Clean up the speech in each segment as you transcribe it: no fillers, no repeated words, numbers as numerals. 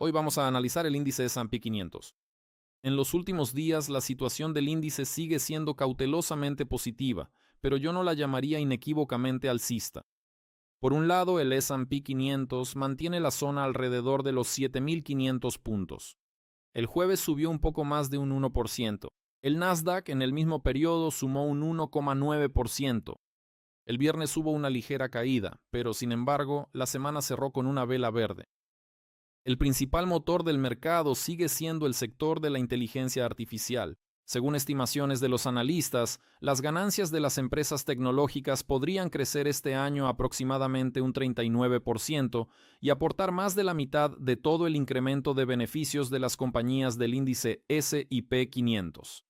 Hoy vamos a analizar el índice S&P 500. En los últimos días, la situación del índice sigue siendo cautelosamente positiva, pero yo no la llamaría inequívocamente alcista. Por un lado, el S&P 500 mantiene la zona alrededor de los 7.500 puntos. El jueves subió un poco más de un 1%. El Nasdaq en el mismo periodo sumó un 1,9%. El viernes hubo una ligera caída, pero sin embargo, la semana cerró con una vela verde. El principal motor del mercado sigue siendo el sector de la inteligencia artificial. Según estimaciones de los analistas, las ganancias de las empresas tecnológicas podrían crecer este año aproximadamente un 39% y aportar más de la mitad de todo el incremento de beneficios de las compañías del índice S&P 500.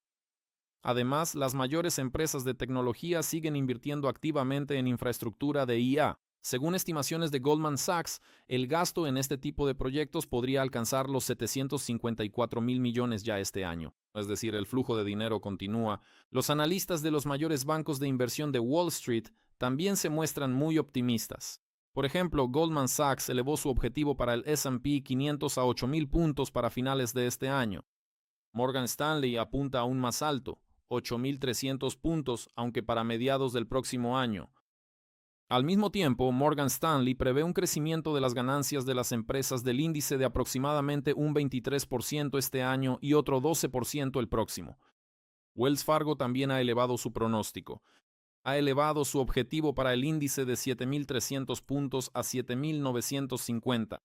Además, las mayores empresas de tecnología siguen invirtiendo activamente en infraestructura de IA. Según estimaciones de Goldman Sachs, el gasto en este tipo de proyectos podría alcanzar los 754.000 millones ya este año. Es decir, el flujo de dinero continúa. Los analistas de los mayores bancos de inversión de Wall Street también se muestran muy optimistas. Por ejemplo, Goldman Sachs elevó su objetivo para el S&P 500 a 8.000 puntos para finales de este año. Morgan Stanley apunta aún más alto, 8.300 puntos, aunque para mediados del próximo año. Al mismo tiempo, Morgan Stanley prevé un crecimiento de las ganancias de las empresas del índice de aproximadamente un 23% este año y otro 12% el próximo. Wells Fargo también ha elevado su pronóstico. Ha elevado su objetivo para el índice de 7.300 puntos a 7.950.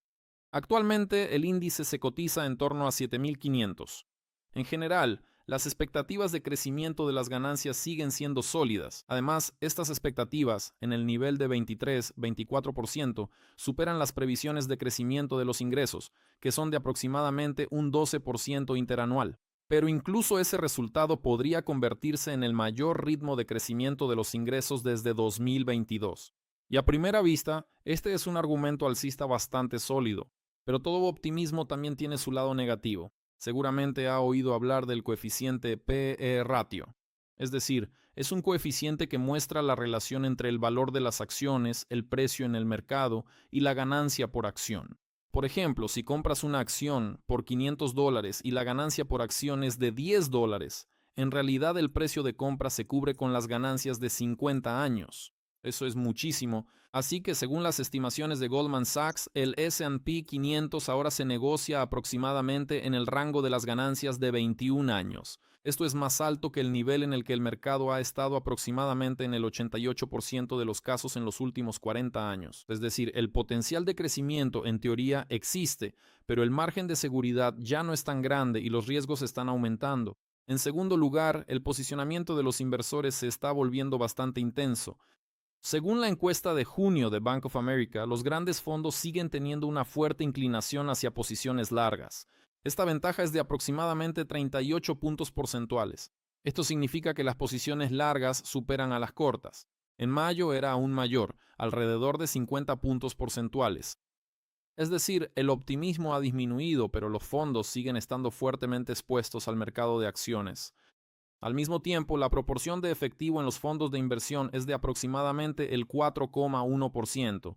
Actualmente, el índice se cotiza en torno a 7.500. En general, las expectativas de crecimiento de las ganancias siguen siendo sólidas. Además, estas expectativas, en el nivel de 23-24%, superan las previsiones de crecimiento de los ingresos, que son de aproximadamente un 12% interanual. Pero incluso ese resultado podría convertirse en el mayor ritmo de crecimiento de los ingresos desde 2022. Y a primera vista, este es un argumento alcista bastante sólido, pero todo optimismo también tiene su lado negativo. Seguramente ha oído hablar del coeficiente P/E ratio. Es decir, es un coeficiente que muestra la relación entre el valor de las acciones, el precio en el mercado y la ganancia por acción. Por ejemplo, si compras una acción por $500 y la ganancia por acción es de $10, en realidad el precio de compra se cubre con las ganancias de 50 años. Eso es muchísimo. Así que según las estimaciones de Goldman Sachs, el S&P 500 ahora se negocia aproximadamente en el rango de las ganancias de 21 años. Esto es más alto que el nivel en el que el mercado ha estado aproximadamente en el 88% de los casos en los últimos 40 años. Es decir, el potencial de crecimiento en teoría existe, pero el margen de seguridad ya no es tan grande y los riesgos están aumentando. En segundo lugar, el posicionamiento de los inversores se está volviendo bastante intenso. Según la encuesta de junio de Bank of America, los grandes fondos siguen teniendo una fuerte inclinación hacia posiciones largas. Esta ventaja es de aproximadamente 38 puntos porcentuales. Esto significa que las posiciones largas superan a las cortas. En mayo era aún mayor, alrededor de 50 puntos porcentuales. Es decir, el optimismo ha disminuido, pero los fondos siguen estando fuertemente expuestos al mercado de acciones. Al mismo tiempo, la proporción de efectivo en los fondos de inversión es de aproximadamente el 4,1%.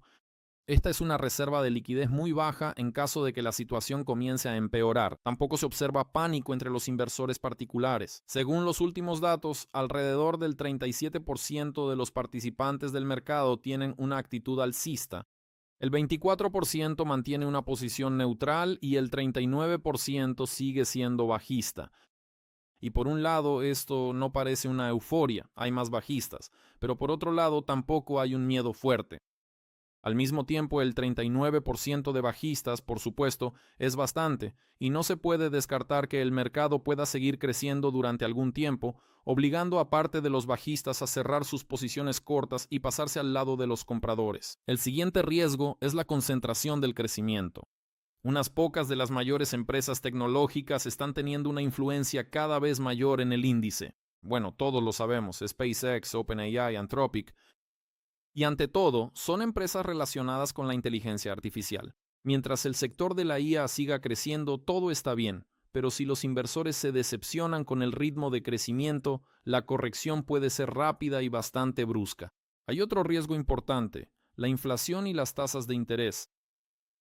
Esta es una reserva de liquidez muy baja en caso de que la situación comience a empeorar. Tampoco se observa pánico entre los inversores particulares. Según los últimos datos, alrededor del 37% de los participantes del mercado tienen una actitud alcista. El 24% mantiene una posición neutral y el 39% sigue siendo bajista. Y por un lado, esto no parece una euforia, hay más bajistas, pero por otro lado tampoco hay un miedo fuerte. Al mismo tiempo, el 39% de bajistas, por supuesto, es bastante, y no se puede descartar que el mercado pueda seguir creciendo durante algún tiempo, obligando a parte de los bajistas a cerrar sus posiciones cortas y pasarse al lado de los compradores. El siguiente riesgo es la concentración del crecimiento. Unas pocas de las mayores empresas tecnológicas están teniendo una influencia cada vez mayor en el índice. Bueno, todos lo sabemos, SpaceX, OpenAI, Anthropic. Y ante todo, son empresas relacionadas con la inteligencia artificial. Mientras el sector de la IA siga creciendo, todo está bien, pero si los inversores se decepcionan con el ritmo de crecimiento, la corrección puede ser rápida y bastante brusca. Hay otro riesgo importante, la inflación y las tasas de interés.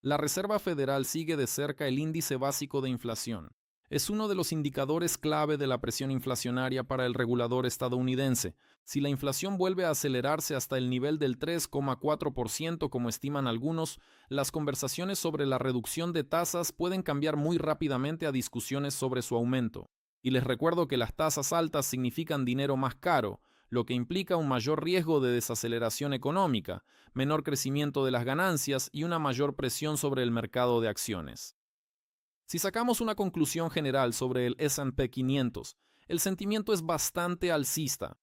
La Reserva Federal sigue de cerca el índice básico de inflación. Es uno de los indicadores clave de la presión inflacionaria para el regulador estadounidense. Si la inflación vuelve a acelerarse hasta el nivel del 3,4%, como estiman algunos, las conversaciones sobre la reducción de tasas pueden cambiar muy rápidamente a discusiones sobre su aumento. Y les recuerdo que las tasas altas significan dinero más caro, lo que implica un mayor riesgo de desaceleración económica, menor crecimiento de las ganancias y una mayor presión sobre el mercado de acciones. Si sacamos una conclusión general sobre el S&P 500, el sentimiento es bastante alcista.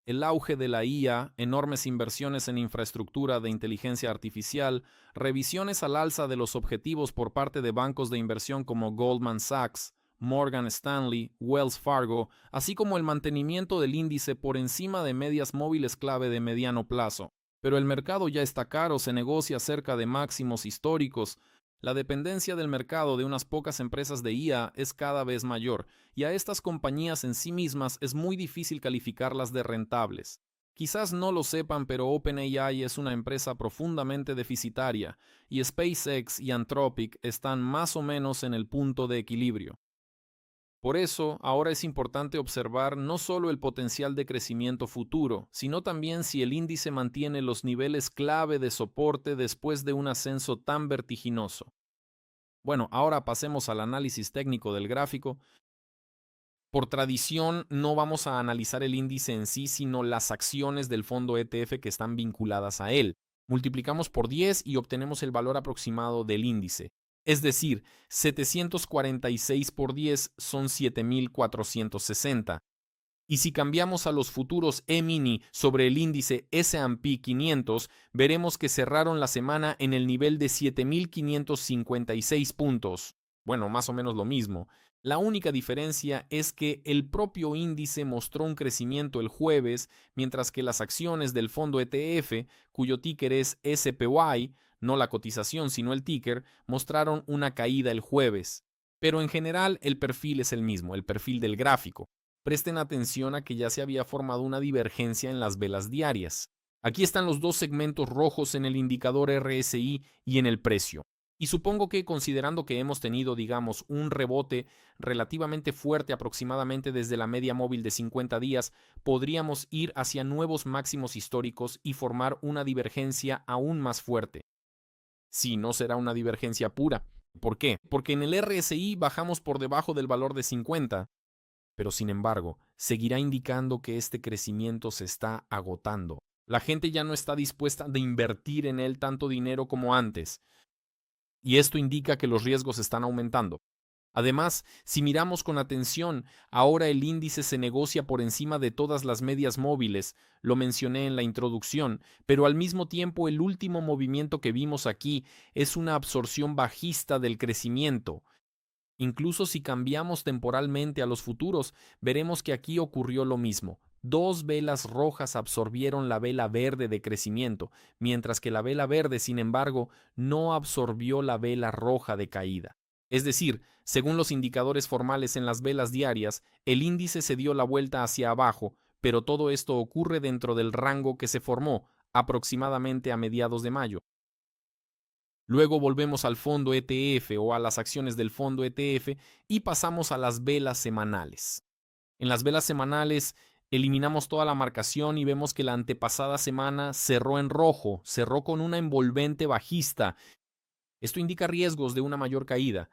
El auge de la IA, enormes inversiones en infraestructura de inteligencia artificial, revisiones al alza de los objetivos por parte de bancos de inversión como Goldman Sachs, Morgan Stanley, Wells Fargo, así como el mantenimiento del índice por encima de medias móviles clave de mediano plazo. Pero el mercado ya está caro, se negocia cerca de máximos históricos. La dependencia del mercado de unas pocas empresas de IA es cada vez mayor, y a estas compañías en sí mismas es muy difícil calificarlas de rentables. Quizás no lo sepan, pero OpenAI es una empresa profundamente deficitaria, y SpaceX y Anthropic están más o menos en el punto de equilibrio. Por eso, ahora es importante observar no solo el potencial de crecimiento futuro, sino también si el índice mantiene los niveles clave de soporte después de un ascenso tan vertiginoso. Bueno, ahora pasemos al análisis técnico del gráfico. Por tradición, no vamos a analizar el índice en sí, sino las acciones del fondo ETF que están vinculadas a él. Multiplicamos por 10 y obtenemos el valor aproximado del índice. Es decir, 746 por 10 son 7.460. Y si cambiamos a los futuros E-mini sobre el índice S&P 500, veremos que cerraron la semana en el nivel de 7.556 puntos. Bueno, más o menos lo mismo. La única diferencia es que el propio índice mostró un crecimiento el jueves, mientras que las acciones del fondo ETF, cuyo ticker es SPY, no la cotización sino el ticker, mostraron una caída el jueves. Pero en general el perfil es el mismo, el perfil del gráfico. Presten atención a que ya se había formado una divergencia en las velas diarias. Aquí están los dos segmentos rojos en el indicador RSI y en el precio. Y supongo que considerando que hemos tenido, digamos, un rebote relativamente fuerte aproximadamente desde la media móvil de 50 días, podríamos ir hacia nuevos máximos históricos y formar una divergencia aún más fuerte. Sí, no será una divergencia pura. ¿Por qué? Porque en el RSI bajamos por debajo del valor de 50, pero sin embargo, seguirá indicando que este crecimiento se está agotando. La gente ya no está dispuesta a invertir en él tanto dinero como antes, y esto indica que los riesgos están aumentando. Además, si miramos con atención, ahora el índice se negocia por encima de todas las medias móviles, lo mencioné en la introducción, pero al mismo tiempo el último movimiento que vimos aquí es una absorción bajista del crecimiento. Incluso si cambiamos temporalmente a los futuros, veremos que aquí ocurrió lo mismo. Dos velas rojas absorbieron la vela verde de crecimiento, mientras que la vela verde, sin embargo, no absorbió la vela roja de caída. Es decir, según los indicadores formales en las velas diarias, el índice se dio la vuelta hacia abajo, pero todo esto ocurre dentro del rango que se formó aproximadamente a mediados de mayo. Luego volvemos al fondo ETF o a las acciones del fondo ETF y pasamos a las velas semanales. En las velas semanales eliminamos toda la marcación y vemos que la antepasada semana cerró en rojo, cerró con una envolvente bajista. Esto indica riesgos de una mayor caída.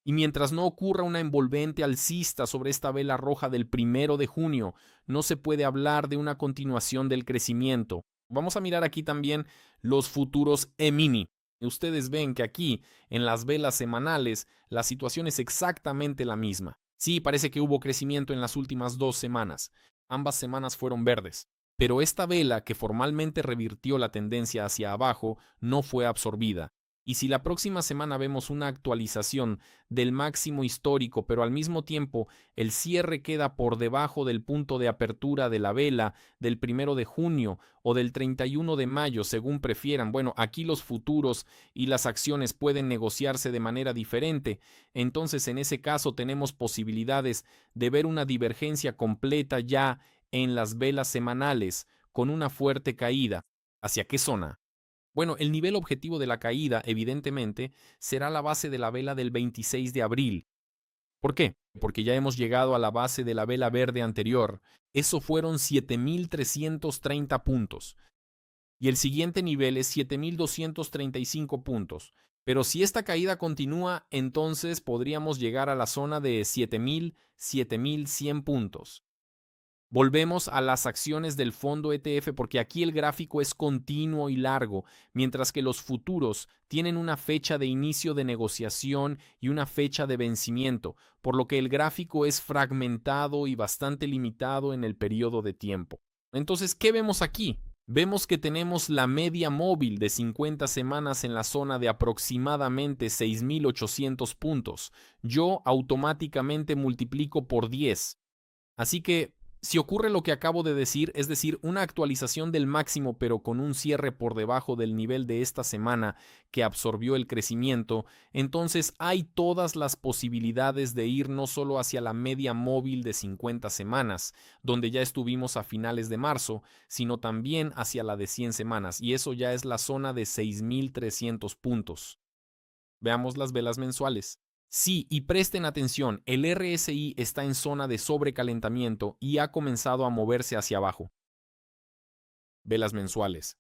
Y mientras no ocurra una envolvente alcista sobre esta vela roja del 1 de junio, no se puede hablar de una continuación del crecimiento. Vamos a mirar aquí también los futuros E-mini. Ustedes ven que aquí, en las velas semanales, la situación es exactamente la misma. Sí, parece que hubo crecimiento en las últimas 2 semanas. Ambas semanas fueron verdes. Pero esta vela, que formalmente revirtió la tendencia hacia abajo, no fue absorbida. Y si la próxima semana vemos una actualización del máximo histórico, pero al mismo tiempo el cierre queda por debajo del punto de apertura de la vela del 1 de junio o del 31 de mayo, según prefieran, bueno, aquí los futuros y las acciones pueden negociarse de manera diferente, entonces en ese caso tenemos posibilidades de ver una divergencia completa ya en las velas semanales, con una fuerte caída. ¿Hacia qué zona? Bueno, el nivel objetivo de la caída, evidentemente, será la base de la vela del 26 de abril. ¿Por qué? Porque ya hemos llegado a la base de la vela verde anterior. Eso fueron 7.330 puntos. Y el siguiente nivel es 7.235 puntos. Pero si esta caída continúa, entonces podríamos llegar a la zona de 7.100 puntos. Volvemos a las acciones del fondo ETF porque aquí el gráfico es continuo y largo, mientras que los futuros tienen una fecha de inicio de negociación y una fecha de vencimiento, por lo que el gráfico es fragmentado y bastante limitado en el periodo de tiempo. Entonces, ¿qué vemos aquí? Vemos que tenemos la media móvil de 50 semanas en la zona de aproximadamente 6.800 puntos. Yo automáticamente multiplico por 10. Así que si ocurre lo que acabo de decir, es decir, una actualización del máximo pero con un cierre por debajo del nivel de esta semana que absorbió el crecimiento, entonces hay todas las posibilidades de ir no solo hacia la media móvil de 50 semanas, donde ya estuvimos a finales de marzo, sino también hacia la de 100 semanas, y eso ya es la zona de 6.300 puntos. Veamos las velas mensuales. Sí, y presten atención, el RSI está en zona de sobrecalentamiento y ha comenzado a moverse hacia abajo. Velas mensuales.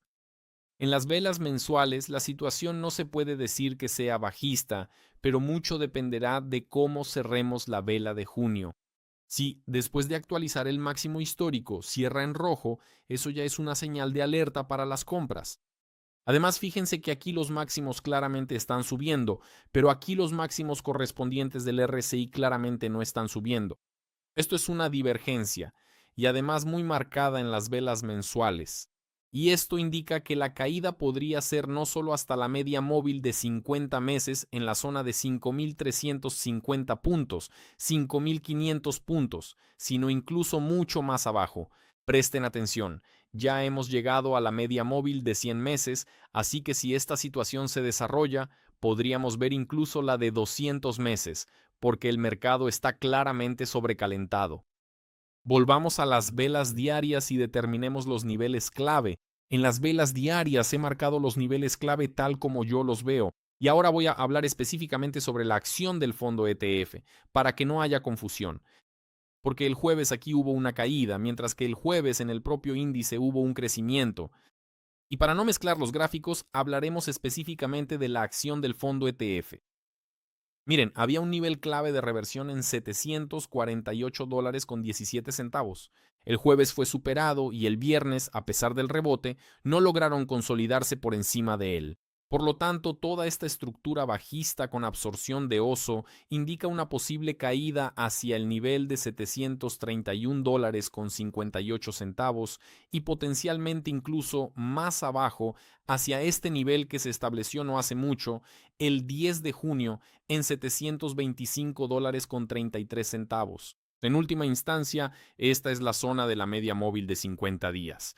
En las velas mensuales la situación no se puede decir que sea bajista, pero mucho dependerá de cómo cerremos la vela de junio. Si, después de actualizar el máximo histórico, cierra en rojo, eso ya es una señal de alerta para las compras. Además, fíjense que aquí los máximos claramente están subiendo, pero aquí los máximos correspondientes del RSI claramente no están subiendo. Esto es una divergencia, y además muy marcada en las velas mensuales. Y esto indica que la caída podría ser no solo hasta la media móvil de 50 meses en la zona de 5.350 puntos, 5.500 puntos, sino incluso mucho más abajo. Presten atención, ya hemos llegado a la media móvil de 100 meses, así que si esta situación se desarrolla, podríamos ver incluso la de 200 meses, porque el mercado está claramente sobrecalentado. Volvamos a las velas diarias y determinemos los niveles clave. En las velas diarias he marcado los niveles clave tal como yo los veo. Y ahora voy a hablar específicamente sobre la acción del fondo ETF, para que no haya confusión. Porque el jueves aquí hubo una caída, mientras que el jueves en el propio índice hubo un crecimiento. Y para no mezclar los gráficos, hablaremos específicamente de la acción del fondo ETF. Miren, había un nivel clave de reversión en $748 con 17 centavos. El jueves fue superado y el viernes, a pesar del rebote, no lograron consolidarse por encima de él. Por lo tanto, toda esta estructura bajista con absorción de oso indica una posible caída hacia el nivel de $731 con 58 centavos y potencialmente incluso más abajo hacia este nivel que se estableció no hace mucho, el 10 de junio, en $725 con 33 centavos. En última instancia, esta es la zona de la media móvil de 50 días.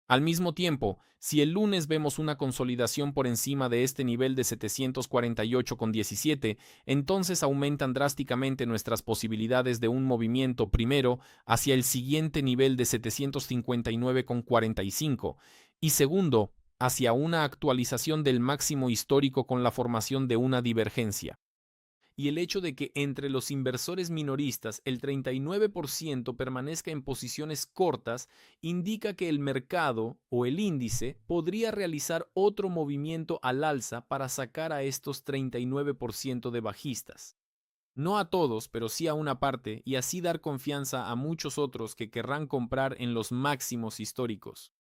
Al mismo tiempo, si el lunes vemos una consolidación por encima de este nivel de 748,17, entonces aumentan drásticamente nuestras posibilidades de un movimiento primero hacia el siguiente nivel de 759,45 y segundo, hacia una actualización del máximo histórico con la formación de una divergencia. Y el hecho de que entre los inversores minoristas el 39% permanezca en posiciones cortas indica que el mercado o el índice podría realizar otro movimiento al alza para sacar a estos 39% de bajistas. No a todos, pero sí a una parte, y así dar confianza a muchos otros que querrán comprar en los máximos históricos.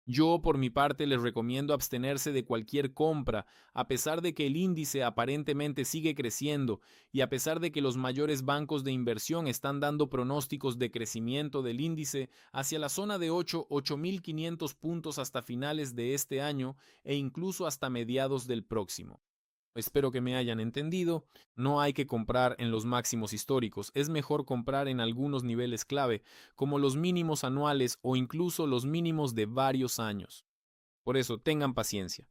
Yo, por mi parte, les recomiendo abstenerse de cualquier compra, a pesar de que el índice aparentemente sigue creciendo y a pesar de que los mayores bancos de inversión están dando pronósticos de crecimiento del índice hacia la zona de 8.500 puntos hasta finales de este año e incluso hasta mediados del próximo. Espero que me hayan entendido. No hay que comprar en los máximos históricos. Es mejor comprar en algunos niveles clave, como los mínimos anuales o incluso los mínimos de varios años. Por eso, tengan paciencia.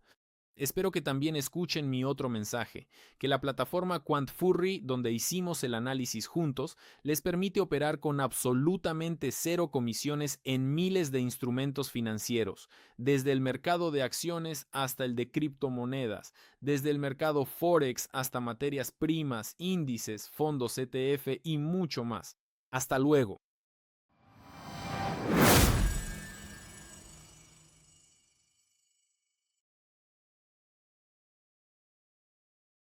Espero que también escuchen mi otro mensaje, que la plataforma QuantFurry, donde hicimos el análisis juntos, les permite operar con absolutamente cero comisiones en miles de instrumentos financieros, desde el mercado de acciones hasta el de criptomonedas, desde el mercado Forex hasta materias primas, índices, fondos ETF y mucho más. Hasta luego.